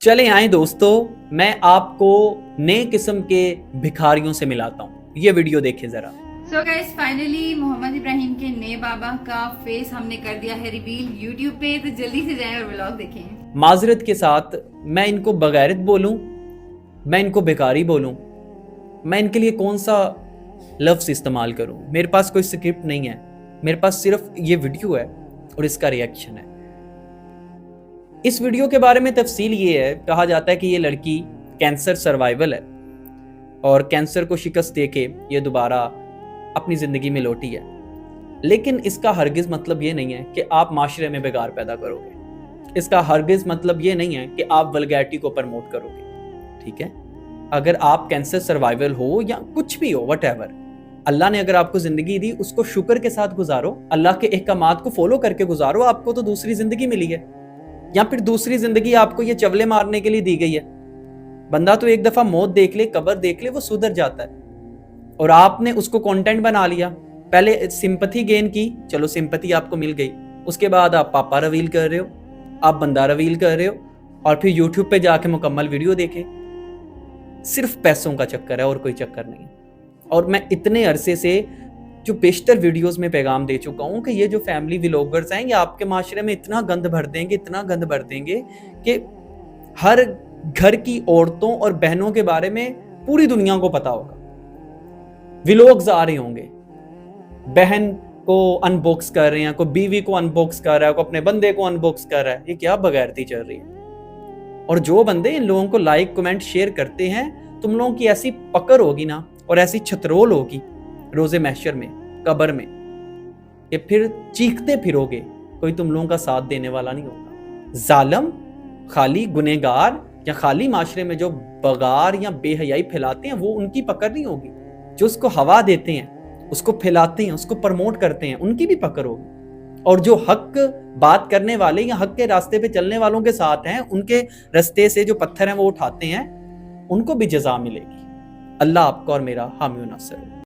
चले आए दोस्तों, मैं आपको नए किस्म के भिखारियों से मिलाता हूँ। ये वीडियो देखें जरा। So guys finally Mohammed Ibrahim के नए बाबा का फेस हमने कर दिया है रिवील यूट्यूब पे, तो जल्दी से जाएं और व्लॉग देखें। माजरत के साथ मैं इनको बगैरत बोलूं, मैं इनको भिखारी बोलूं, मैं इनके लिए कौन सा लफ्ज़ इस्तेमाल करूं? मेरे पास कोई स्क्रिप्ट नहीं है, मेरे पास सिर्फ ये वीडियो है और इसका रिएक्शन है। इस वीडियो के बारे में तफसील ये है, कहा जाता है कि ये लड़की कैंसर सर्वाइवल है और कैंसर को शिकस्त देके ये दोबारा अपनी ज़िंदगी में लौटी है। लेकिन इसका हरगिज़ मतलब ये नहीं है कि आप माशरे में बिगाड़ पैदा करोगे। इसका हरगिज़ मतलब ये नहीं है कि आप वल्गैरिटी को प्रमोट करोगे। ठीक है, अगर आप कैंसर सर्वाइवल हो या कुछ भी हो, व्हाटएवर, अल्लाह ने अगर आपको ज़िंदगी दी, उसको शुक्र के साथ गुजारो, अल्लाह के अहकामात को फॉलो करके गुजारो। आपको तो दूसरी ज़िंदगी मिली है, या फिर दूसरी ज़िंदगी आपको ये चवले मारने के लिए दी गई है। बंदा तो एक दफ़ा मौत देख ले, कब्र देख ले, वो सुधर जाता है। और आपने उसको कंटेंट बना लिया, पहले सिंपैथी गेन की, चलो सिंपैथी आपको मिल गई, उसके बाद आप पापा रिवील कर रहे हो, आप बंदा रिवील कर रहे हो, और फिर यूट्यूब पे जाके मुकम्मल वीडियो देखे। सिर्फ पैसों का चक्कर है और कोई चक्कर नहीं है। और मैं इतने अरसे से जो बेशतर वीडियोस में पैगाम दे चुका हूँ कि ये जो फैमिली व्लॉगर्स हैं, ये आपके माशरे में इतना गंद भर देंगे, इतना गंद भर देंगे कि हर घर की औरतों और बहनों के बारे में पूरी दुनिया को पता होगा। व्लॉग्स आ रहे होंगे, बहन को अनबॉक्स कर रहे हैं, कोई बीवी को अनबॉक्स कर रहा है, कोई अपने बंदे को अनबॉक्स कर रहा है। ये क्या बगैरती चल रही है? और जो बंदे इन लोगों को लाइक कमेंट शेयर करते हैं, तुम लोगों की ऐसी पकड़ होगी ना, और ऐसी छतरोल होगी रोजे महशर में, कब्र में, कि फिर चीखते फिरोगे, कोई तुम लोगों का साथ देने वाला नहीं होगा। जालिम खाली गुनहगार या खाली माशरे में जो बगार या बेहयाई फैलाते हैं, वो उनकी पकड़ नहीं होगी। जो उसको हवा देते हैं, उसको फैलाते हैं, उसको प्रमोट करते हैं, उनकी भी पकड़ होगी। और जो हक बात करने वाले या हक के रास्ते पे चलने वालों के साथ हैं, उनके रास्ते से जो पत्थर हैं वो उठाते हैं, उनको भी जजा मिलेगी। अल्लाह आपका और मेरा हामी नासिर।